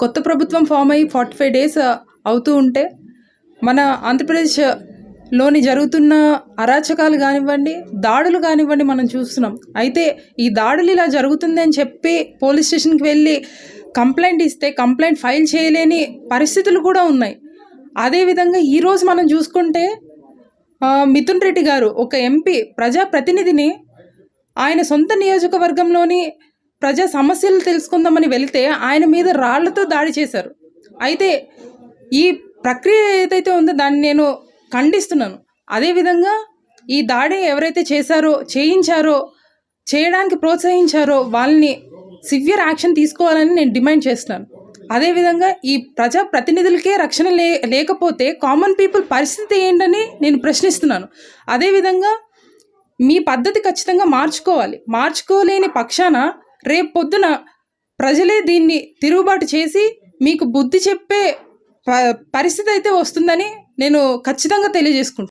కొత్త ప్రభుత్వం ఫామ్ అయ్యి 45 డేస్ అవుతూ ఉంటే మన ఆంధ్రప్రదేశ్లోని జరుగుతున్న అరాచకాలు కానివ్వండి, దాడులు కానివ్వండి మనం చూస్తున్నాం. అయితే ఈ దాడులు ఇలా జరుగుతుంది అని చెప్పి పోలీస్ స్టేషన్కి వెళ్ళి కంప్లైంట్ ఇస్తే కంప్లైంట్ ఫైల్ చేయలేని పరిస్థితులు కూడా ఉన్నాయి. అదేవిధంగా ఈరోజు మనం చూసుకుంటే మిథున్ రెడ్డి గారు ఒక ఎంపీ ప్రజాప్రతినిధిని ఆయన సొంత నియోజకవర్గంలోని ప్రజా సమస్యలు తెలుసుకుందామని వెళితే ఆయన మీద రాళ్లతో దాడి చేశారు. అయితే ఈ ప్రక్రియ ఏదైతే ఉందో దాన్ని నేను ఖండిస్తున్నాను. అదేవిధంగా ఈ దాడి ఎవరైతే చేయడానికి ప్రోత్సహించారో వాళ్ళని సివియర్ యాక్షన్ తీసుకోవాలని నేను డిమాండ్ చేస్తున్నాను. అదేవిధంగా ఈ ప్రజాప్రతినిధులకే రక్షణ లేకపోతే కామన్ పీపుల్ పరిస్థితి ఏంటని నేను ప్రశ్నిస్తున్నాను. అదేవిధంగా మీ పద్ధతి ఖచ్చితంగా మార్చుకోలేని పక్షాన రేపు పొద్దున ప్రజలే దీన్ని తిరుగుబాటు చేసి మీకు బుద్ధి చెప్పే పరిస్థితి అయితే వస్తుందని నేను ఖచ్చితంగా తెలియజేసుకుంటాను.